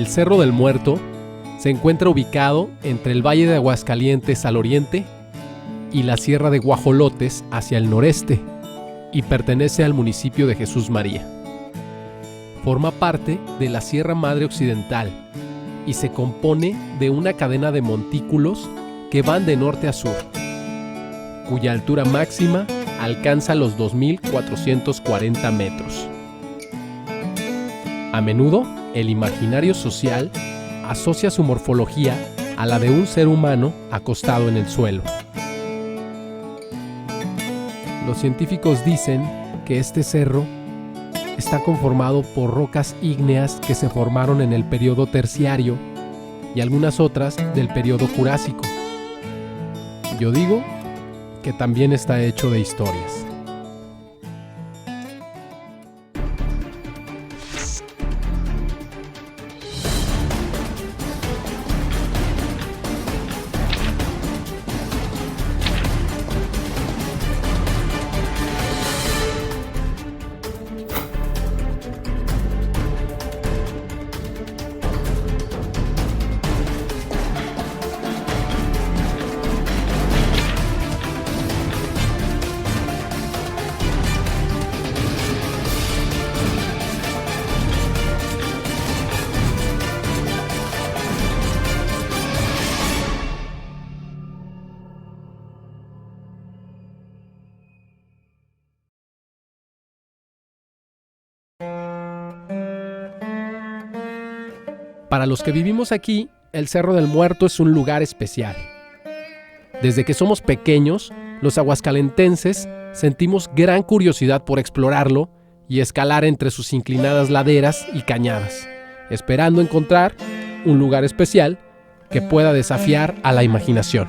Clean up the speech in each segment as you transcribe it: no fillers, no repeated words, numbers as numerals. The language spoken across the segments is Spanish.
El Cerro del Muerto se encuentra ubicado entre el Valle de Aguascalientes al oriente y la Sierra de Guajolotes hacia el noreste y pertenece al municipio de Jesús María. Forma parte de la Sierra Madre Occidental y se compone de una cadena de montículos que van de norte a sur, cuya altura máxima alcanza los 2.440 metros. A menudo, el imaginario social asocia su morfología a la de un ser humano acostado en el suelo. Los científicos dicen que este cerro está conformado por rocas ígneas que se formaron en el período terciario y algunas otras del período jurásico. Yo digo que también está hecho de historias. Para los que vivimos aquí, el Cerro del Muerto es un lugar especial. Desde que somos pequeños, los aguascalentenses sentimos gran curiosidad por explorarlo y escalar entre sus inclinadas laderas y cañadas, esperando encontrar un lugar especial que pueda desafiar a la imaginación.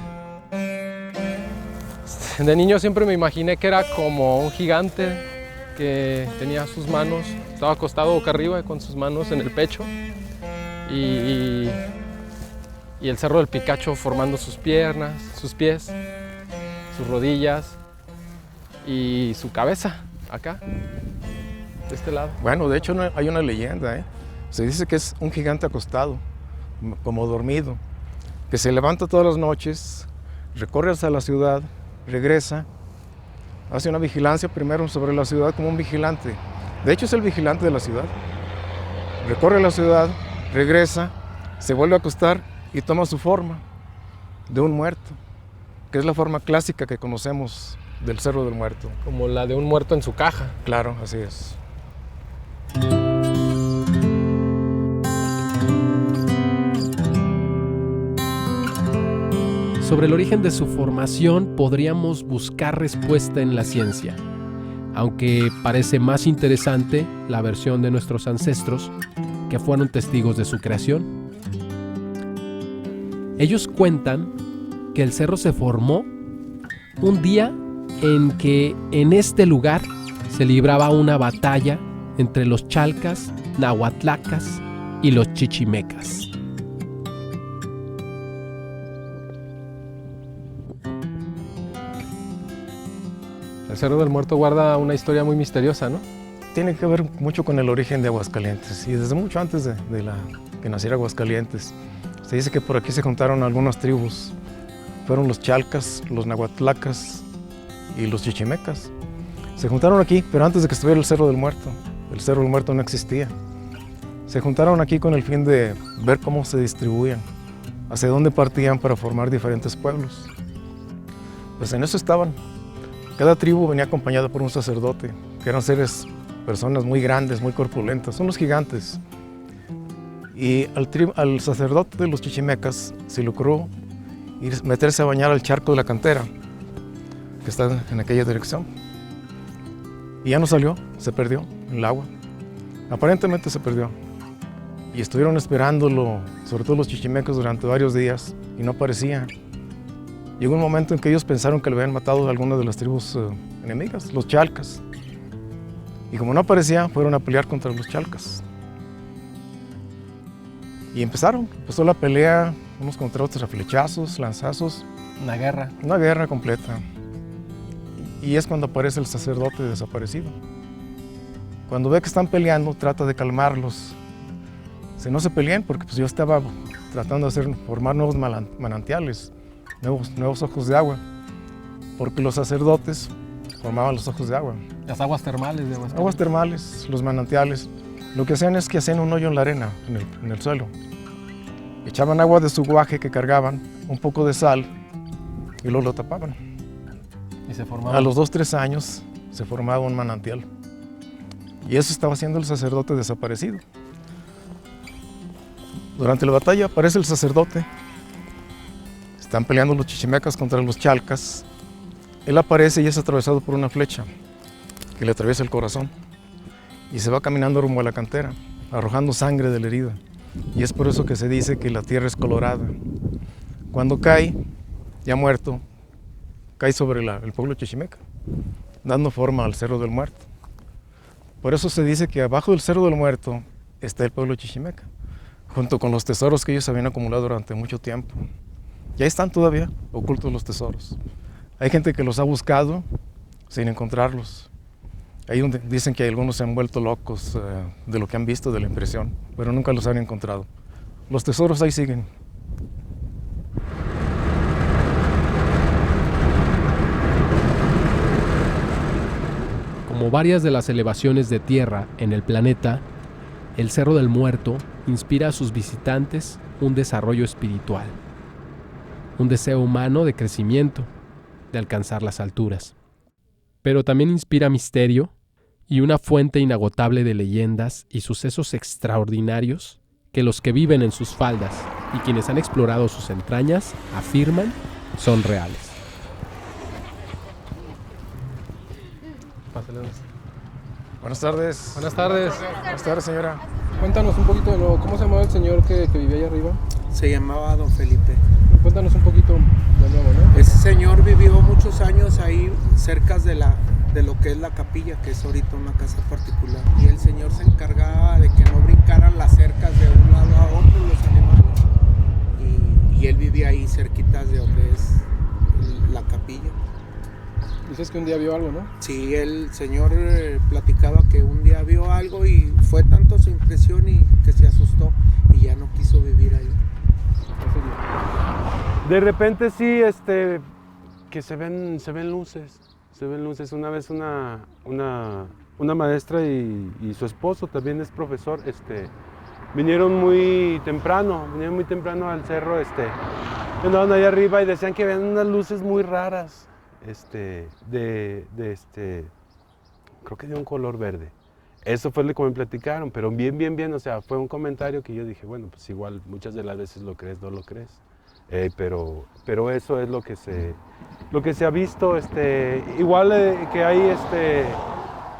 De niño siempre me imaginé que era como un gigante que tenía sus manos, estaba acostado boca arriba con sus manos en el pecho y el Cerro del Picacho formando sus piernas, sus pies, sus rodillas y su cabeza acá, de este lado. Bueno, de hecho hay una leyenda, Se dice que es un gigante acostado, como dormido, que se levanta todas las noches, recorre hasta la ciudad, regresa, hace una vigilancia primero sobre la ciudad como un vigilante. De hecho es el vigilante de la ciudad. Recorre la ciudad, regresa, se vuelve a acostar y toma su forma de un muerto, que es la forma clásica que conocemos del Cerro del Muerto. Como la de un muerto en su caja. Claro, así es. Sobre el origen de su formación podríamos buscar respuesta en la ciencia, aunque parece más interesante la versión de nuestros ancestros que fueron testigos de su creación. Ellos cuentan que el cerro se formó un día en que en este lugar se libraba una batalla entre los chalcas, nahuatlacas y los chichimecas. El Cerro del Muerto guarda una historia muy misteriosa, ¿no? Tiene que ver mucho con el origen de Aguascalientes y desde mucho antes de que naciera Aguascalientes. Se dice que por aquí se juntaron algunas tribus. Fueron los chalcas, los nahuatlacas y los chichimecas. Se juntaron aquí, pero antes de que estuviera el Cerro del Muerto. El Cerro del Muerto no existía. Se juntaron aquí con el fin de ver cómo se distribuían, hacia dónde partían para formar diferentes pueblos. Pues en eso estaban. Cada tribu venía acompañada por un sacerdote, que eran personas muy grandes, muy corpulentas, son los gigantes. Y al sacerdote de los chichimecas se le ocurrió meterse a bañar al charco de la cantera, que está en aquella dirección. Y ya no salió, se perdió en el agua. Aparentemente se perdió. Y estuvieron esperándolo, sobre todo los chichimecas, durante varios días, y no aparecía. Llegó un momento en que ellos pensaron que le habían matado a alguna de las tribus enemigas, los chalcas. Y como no aparecía, fueron a pelear contra los chalcas. Y empezó la pelea, unos contra otros, a flechazos, lanzazos. Una guerra. Una guerra completa. Y es cuando aparece el sacerdote desaparecido. Cuando ve que están peleando, trata de calmarlos. Si no se peleen, porque pues yo estaba tratando de formar nuevos manantiales, nuevos ojos de agua, porque los sacerdotes formaban los ojos de agua. Las aguas termales de Aguascalientes. Aguas termales, los manantiales, lo que hacían es que hacían un hoyo en la arena, en el suelo. Echaban agua de su guaje que cargaban, un poco de sal, y luego lo tapaban. Y se formaba. A los 2-3 años se formaba un manantial. Y eso estaba haciendo el sacerdote desaparecido. Durante la batalla aparece el sacerdote. Están peleando los chichimecas contra los chalcas. Él aparece y es atravesado por una flecha que le atraviesa el corazón. Y se va caminando rumbo a la cantera, arrojando sangre de la herida. Y es por eso que se dice que la tierra es colorada. Cuando cae, ya muerto, cae sobre el pueblo chichimeca, dando forma al Cerro del Muerto. Por eso se dice que abajo del Cerro del Muerto está el pueblo chichimeca, junto con los tesoros que ellos habían acumulado durante mucho tiempo. Y ahí están todavía ocultos los tesoros. Hay gente que los ha buscado sin encontrarlos. Ahí donde dicen que algunos se han vuelto locos de lo que han visto, de la impresión, pero nunca los han encontrado. Los tesoros ahí siguen. Como varias de las elevaciones de tierra en el planeta, el Cerro del Muerto inspira a sus visitantes un desarrollo espiritual, un deseo humano de crecimiento, de alcanzar las alturas. Pero también inspira misterio y una fuente inagotable de leyendas y sucesos extraordinarios que los que viven en sus faldas y quienes han explorado sus entrañas afirman son reales. Buenas tardes. Buenas tardes. Buenas tardes, señora. Cuéntanos un poquito de cómo se llamaba el señor que vivía allá arriba. Se llamaba Don Felipe. Cuéntanos un poquito de nuevo, ¿no? Ese señor vivió muchos años ahí cerca de lo que es la capilla, que es ahorita una casa particular. Y el señor se encargaba de que no brincaran las cercas de un lado a otro los animales. Y él vivía ahí cerquitas de donde es la capilla. Dices que un día vio algo, ¿no? Sí, el señor platicaba que un día vio algo y fue tanto su impresión y que se asustó y ya no quiso vivir ahí. De repente sí, que se ven luces. Una vez una maestra y su esposo también es profesor, vinieron muy temprano al cerro, andaban ahí arriba y decían que veían unas luces muy raras, creo que de un color verde. Eso fue lo que me platicaron, pero bien, o sea, fue un comentario que yo dije, bueno, pues igual muchas de las veces lo crees, no lo crees. Pero eso es lo que se ha visto, igual que hay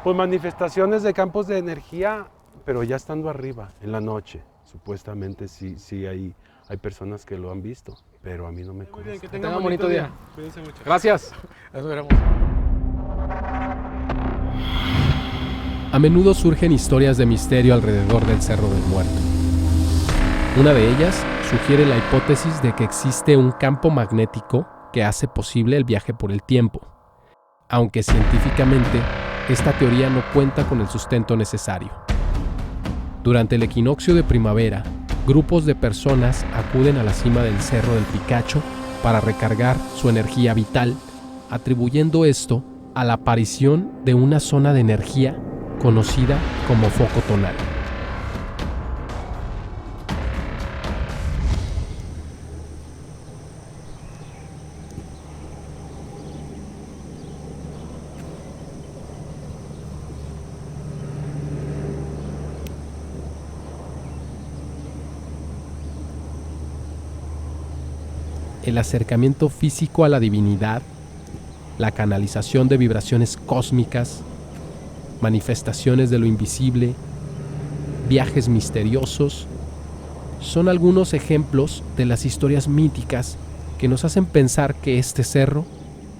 pues manifestaciones de campos de energía, pero ya estando arriba, en la noche, supuestamente sí hay personas que lo han visto, pero a mí no me consta. Muy bien, que tengan un bonito día. Cuídense mucho. Gracias. Eso veremos. A menudo surgen historias de misterio alrededor del Cerro del Muerto. Una de ellas sugiere la hipótesis de que existe un campo magnético que hace posible el viaje por el tiempo, aunque científicamente esta teoría no cuenta con el sustento necesario. Durante el equinoccio de primavera, grupos de personas acuden a la cima del Cerro del Picacho para recargar su energía vital, atribuyendo esto a la aparición de una zona de energía conocida como foco tonal. El acercamiento físico a la divinidad, la canalización de vibraciones cósmicas, manifestaciones de lo invisible, viajes misteriosos, son algunos ejemplos de las historias míticas que nos hacen pensar que este cerro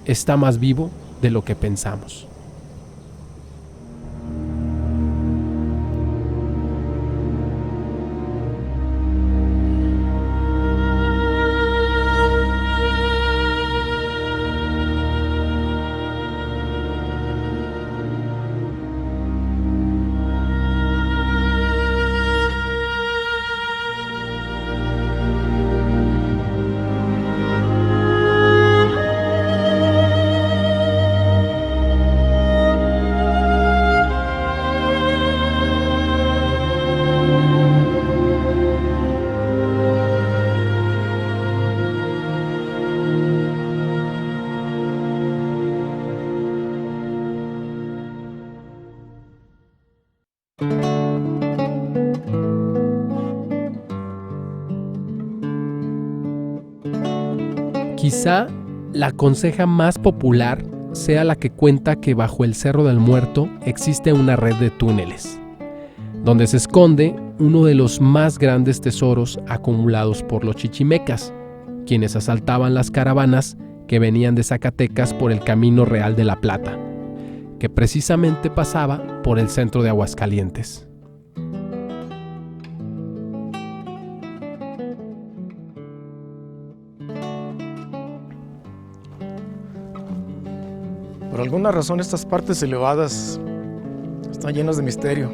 está más vivo de lo que pensamos. Quizá la conseja más popular sea la que cuenta que bajo el Cerro del Muerto existe una red de túneles, donde se esconde uno de los más grandes tesoros acumulados por los chichimecas, quienes asaltaban las caravanas que venían de Zacatecas por el Camino Real de la Plata, que precisamente pasaba por el centro de Aguascalientes. Por alguna razón estas partes elevadas están llenas de misterio,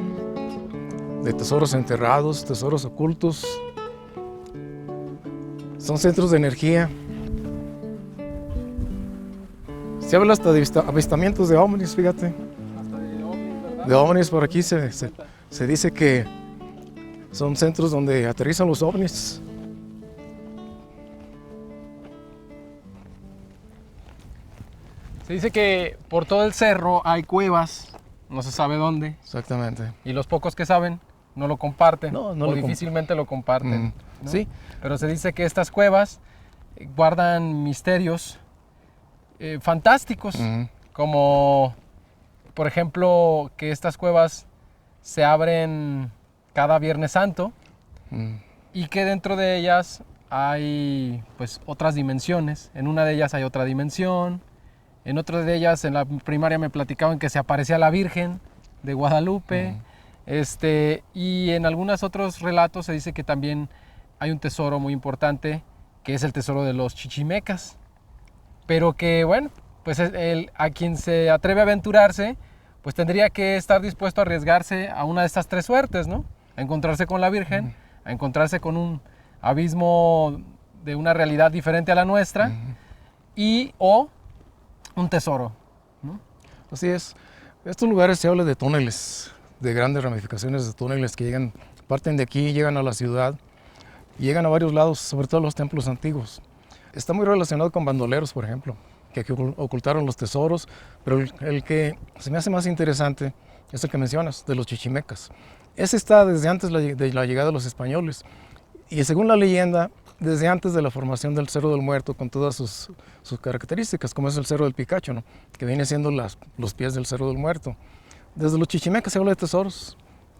de tesoros enterrados, tesoros ocultos. Son centros de energía. Se habla hasta de avistamientos de ovnis, fíjate. De ovnis por aquí se dice que son centros donde aterrizan los ovnis. Se dice que por todo el cerro hay cuevas, no se sabe dónde, Exactamente. y los pocos que saben no lo comparten, No o lo difícilmente lo comparten. ¿no? Sí. Pero se dice que estas cuevas guardan misterios fantásticos, como por ejemplo que estas cuevas se abren cada Viernes Santo y que dentro de ellas hay pues otras dimensiones. En una de ellas hay otra dimensión, en otra de ellas en la primaria me platicaban que se aparecía la Virgen de Guadalupe, y en algunos otros relatos se dice que también hay un tesoro muy importante que es el tesoro de los chichimecas, pero que bueno, pues a quien se atreve a aventurarse pues tendría que estar dispuesto a arriesgarse a una de estas tres suertes, ¿no? A encontrarse con la Virgen, a encontrarse con un abismo de una realidad diferente a la nuestra y o un tesoro, ¿no? Así es. En estos lugares se habla de túneles, de grandes ramificaciones de túneles que parten de aquí, llegan a la ciudad, y llegan a varios lados, sobre todo los templos antiguos. Está muy relacionado con bandoleros, por ejemplo, que ocultaron los tesoros, pero el que se me hace más interesante es el que mencionas, de los chichimecas. Ese está desde antes de la llegada de los españoles, y según la leyenda, desde antes de la formación del Cerro del Muerto, con todas sus características, como es el Cerro del Picacho, ¿no? Que viene siendo los pies del Cerro del Muerto. Desde los chichimecas se habla de tesoros,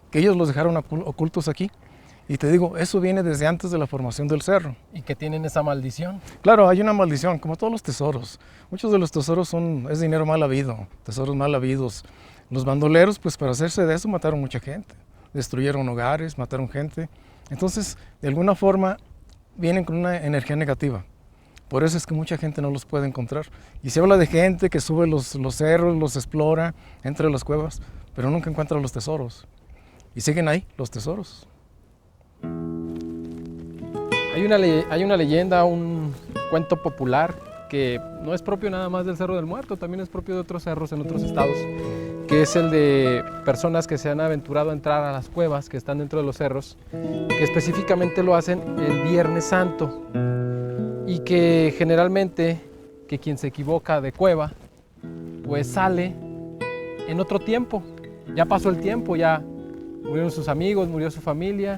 que ellos los dejaron ocultos aquí. Y te digo, eso viene desde antes de la formación del cerro. Y que tienen esa maldición. Claro, hay una maldición, como todos los tesoros. Muchos de los tesoros es dinero mal habido, tesoros mal habidos. Los bandoleros, pues para hacerse de eso, mataron mucha gente. Destruyeron hogares, mataron gente. Entonces, de alguna forma, vienen con una energía negativa. Por eso es que mucha gente no los puede encontrar. Y se habla de gente que sube los cerros, los explora, entra a las cuevas, pero nunca encuentra los tesoros. Y siguen ahí los tesoros. Hay una leyenda, un cuento popular que no es propio nada más del Cerro del Muerto, también es propio de otros cerros en otros estados, que es el de personas que se han aventurado a entrar a las cuevas que están dentro de los cerros, que específicamente lo hacen el Viernes Santo, y que generalmente que quien se equivoca de cueva pues sale en otro tiempo, ya pasó el tiempo, ya murieron sus amigos, murió su familia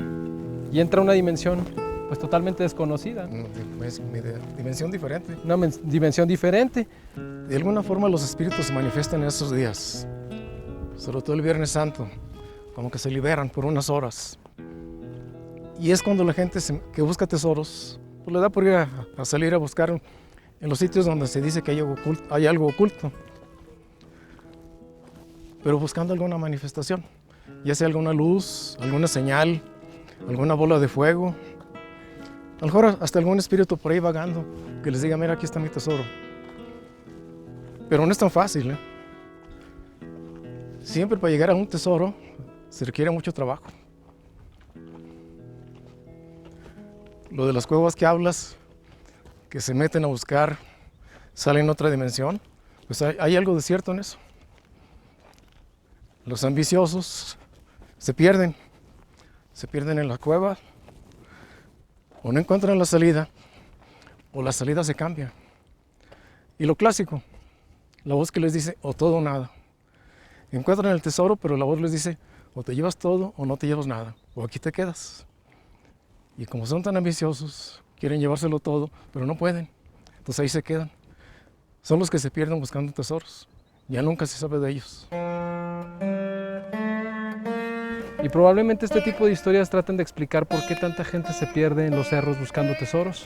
y entra a una dimensión pues totalmente desconocida. Dimensión diferente. Una dimensión diferente. De alguna forma los espíritus se manifiestan en esos días, sobre todo el Viernes Santo, como que se liberan por unas horas. Y es cuando la gente que busca tesoros, pues le da por ir a salir a buscar en los sitios donde se dice que hay algo oculto, pero buscando alguna manifestación, ya sea alguna luz, alguna señal, alguna bola de fuego, a lo mejor hasta algún espíritu por ahí vagando que les diga, mira, aquí está mi tesoro. Pero no es tan fácil, ¿eh? Siempre para llegar a un tesoro se requiere mucho trabajo. Lo de las cuevas que hablas, que se meten a buscar, salen en otra dimensión, pues hay algo de cierto en eso. Los ambiciosos se pierden en la cueva, o no encuentran la salida, o la salida se cambia. Y lo clásico, la voz que les dice o todo o nada. Encuentran el tesoro, pero la voz les dice o te llevas todo o no te llevas nada, o aquí te quedas. Y como son tan ambiciosos, quieren llevárselo todo, pero no pueden. pues ahí se quedan. Son los que se pierden buscando tesoros. Ya nunca se sabe de ellos. Y probablemente este tipo de historias traten de explicar por qué tanta gente se pierde en los cerros buscando tesoros.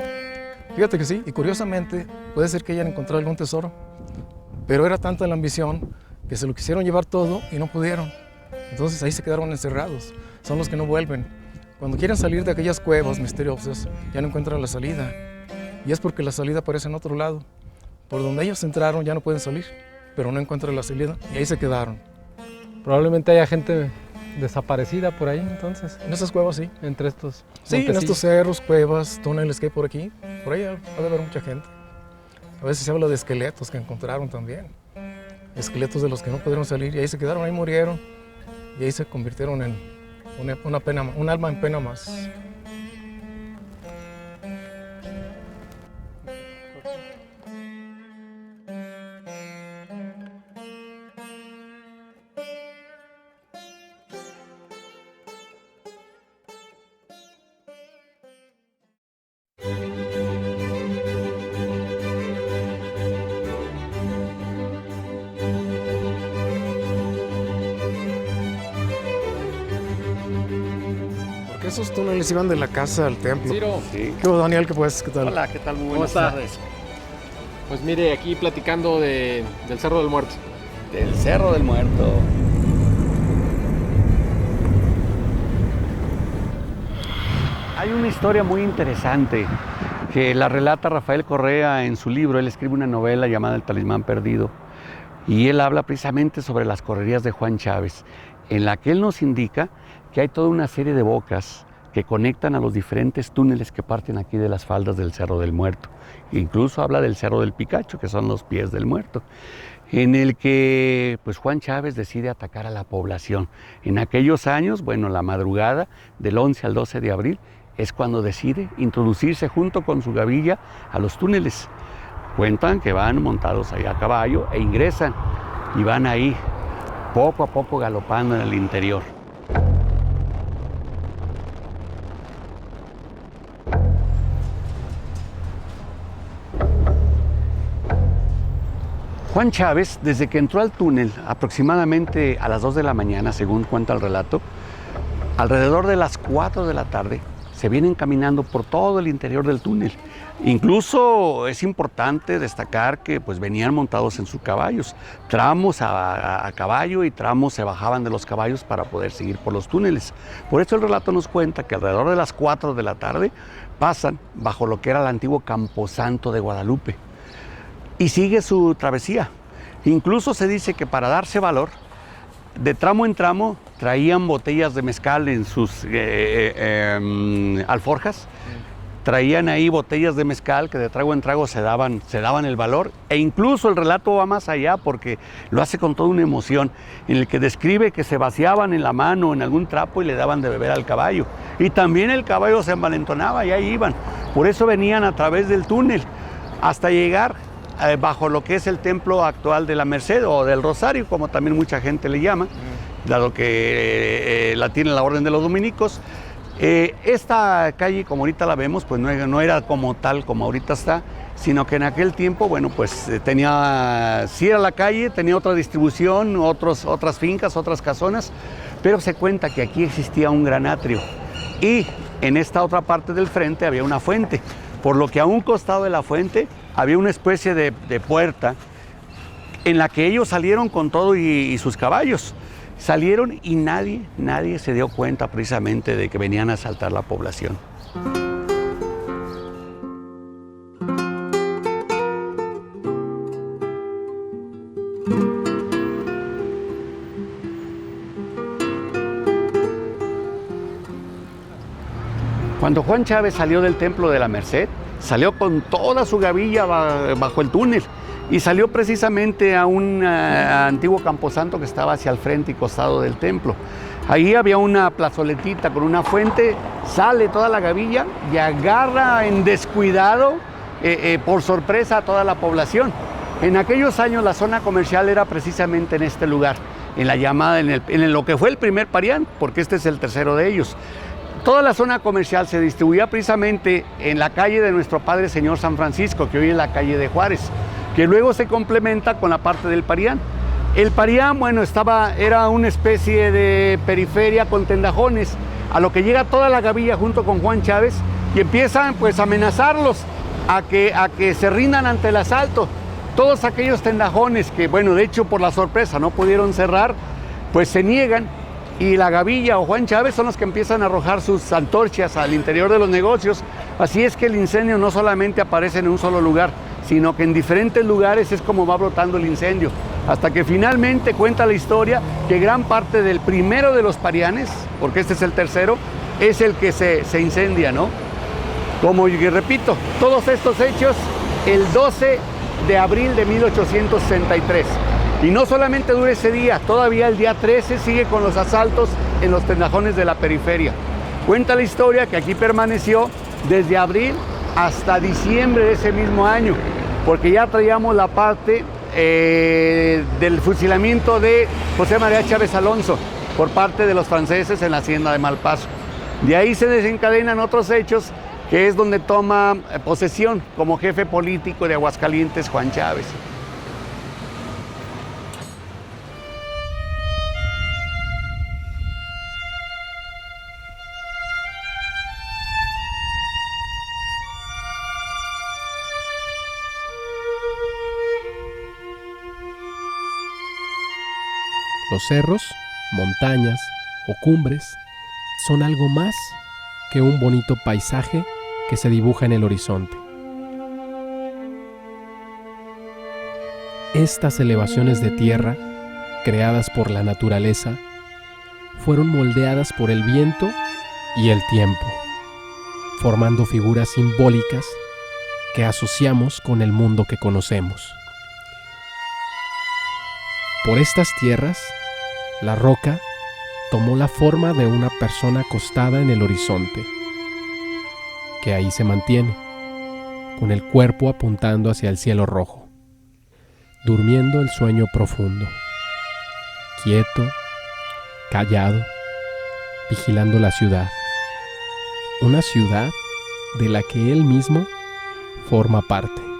Fíjate que sí, y curiosamente puede ser que hayan encontrado algún tesoro, pero era tanta la ambición que se lo quisieron llevar todo y no pudieron. Entonces ahí se quedaron encerrados. Son los que no vuelven. Cuando quieren salir de aquellas cuevas misteriosas, ya no encuentran la salida. Y es porque la salida aparece en otro lado. Por donde ellos entraron ya no pueden salir, pero no encuentran la salida y ahí se quedaron. Probablemente haya gente desaparecida por ahí, entonces, En esas cuevas sí. entre estos Sí, en montecillos. estos cerros, cuevas, túneles que hay por aquí. Por ahí ha de haber mucha gente. A veces se habla de esqueletos que encontraron también. Esqueletos de los que no pudieron salir y ahí se quedaron, ahí murieron. Y ahí se convirtieron en una pena, un alma en pena más. Porque esos túneles iban de la casa al templo. Ciro, Sí. ¿Qué hubo, Daniel? ¿Qué pues? ¿Qué tal? Hola, ¿qué tal? Muy ¿Cómo buenas está? tardes. pues mire, aquí platicando del Cerro del Muerto. Del Cerro del Muerto. Hay una historia muy interesante que la relata Rafael Correa en su libro. Él escribe una novela llamada El Talismán Perdido y él habla precisamente sobre las correrías de Juan Chávez, en la que él nos indica que hay toda una serie de bocas que conectan a los diferentes túneles que parten aquí de las faldas del Cerro del Muerto. Incluso habla del Cerro del Picacho, que son los pies del muerto, en el que pues Juan Chávez decide atacar a la población. En aquellos años, bueno, la madrugada del 11 al 12 de abril es cuando decide introducirse junto con su gavilla a los túneles. Cuentan que van montados ahí a caballo e ingresan y van ahí poco a poco galopando en el interior. Juan Chávez, desde que entró al túnel aproximadamente a las 2 de la mañana, según cuenta el relato, alrededor de las 4 de la tarde, se vienen caminando por todo el interior del túnel. Incluso es importante destacar que pues, venían montados en sus caballos. Tramos a caballo y tramos se bajaban de los caballos para poder seguir por los túneles. Por eso el relato nos cuenta que alrededor de las 4 de la tarde pasan bajo lo que era el antiguo Camposanto de Guadalupe y sigue su travesía. Incluso se dice que para darse valor, de tramo en tramo traían botellas de mezcal en sus alforjas. Traían ahí botellas de mezcal que de trago en trago se daban el valor, e incluso el relato va más allá porque lo hace con toda una emoción, en el que describe que se vaciaban en la mano en algún trapo y le daban de beber al caballo, y también el caballo se envalentonaba y ahí iban. Por eso venían a través del túnel hasta llegar bajo lo que es el templo actual de la Merced o del Rosario, como también mucha gente le llama, dado que la tiene la Orden de los Dominicos. Esta calle, como ahorita la vemos, pues no era como tal como ahorita está, sino que en aquel tiempo, bueno, pues tenía, sí era la calle, tenía otra distribución, otras fincas, otras casonas, pero se cuenta que aquí existía un gran atrio y en esta otra parte del frente había una fuente, por lo que a un costado de la fuente había una especie de puerta en la que ellos salieron con todo y sus caballos. Salieron y nadie se dio cuenta precisamente de que venían a asaltar la población. Cuando Juan Chávez salió del Templo de la Merced, salió con toda su gavilla bajo el túnel y salió precisamente a un antiguo camposanto que estaba hacia el frente y costado del templo. Ahí había una plazoletita con una fuente, sale toda la gavilla y agarra en descuidado, por sorpresa, a toda la población. En aquellos años la zona comercial era precisamente en este lugar, en la llamada, en lo que fue el primer Parián, porque este es el tercero de ellos. toda la zona comercial se distribuía precisamente en la calle de nuestro Padre Señor San Francisco, que hoy es la calle de Juárez, que luego se complementa con la parte del Parián. El Parián, bueno, era una especie de periferia con tendajones, a lo que llega toda la gavilla junto con Juan Chávez y empiezan pues a amenazarlos a que se rindan ante el asalto. Todos aquellos tendajones que, bueno, de hecho por la sorpresa no pudieron cerrar, pues se niegan, y la gavilla o Juan Chávez son los que empiezan a arrojar sus antorchas al interior de los negocios. Así es que el incendio no solamente aparece en un solo lugar, sino que en diferentes lugares es como va brotando el incendio, hasta que finalmente cuenta la historia que gran parte del primero de los Parianes, porque este es el tercero, es el que se incendia, ¿no? Como y repito, todos estos hechos el 12 de abril de 1863. Y no solamente dura ese día, todavía el día 13 sigue con los asaltos en los tendajones de la periferia. Cuenta la historia que aquí permaneció desde abril hasta diciembre de ese mismo año, porque ya traíamos la parte del fusilamiento de José María Chávez Alonso por parte de los franceses en la hacienda de Malpaso. De ahí se desencadenan otros hechos, que es donde toma posesión como jefe político de Aguascalientes Juan Chávez. Los cerros, montañas o cumbres son algo más que un bonito paisaje que se dibuja en el horizonte. Estas elevaciones de tierra, creadas por la naturaleza, fueron moldeadas por el viento y el tiempo, formando figuras simbólicas que asociamos con el mundo que conocemos. Por estas tierras, la roca tomó la forma de una persona acostada en el horizonte, que ahí se mantiene, con el cuerpo apuntando hacia el cielo rojo, durmiendo el sueño profundo, quieto, callado, vigilando la ciudad, una ciudad de la que él mismo forma parte.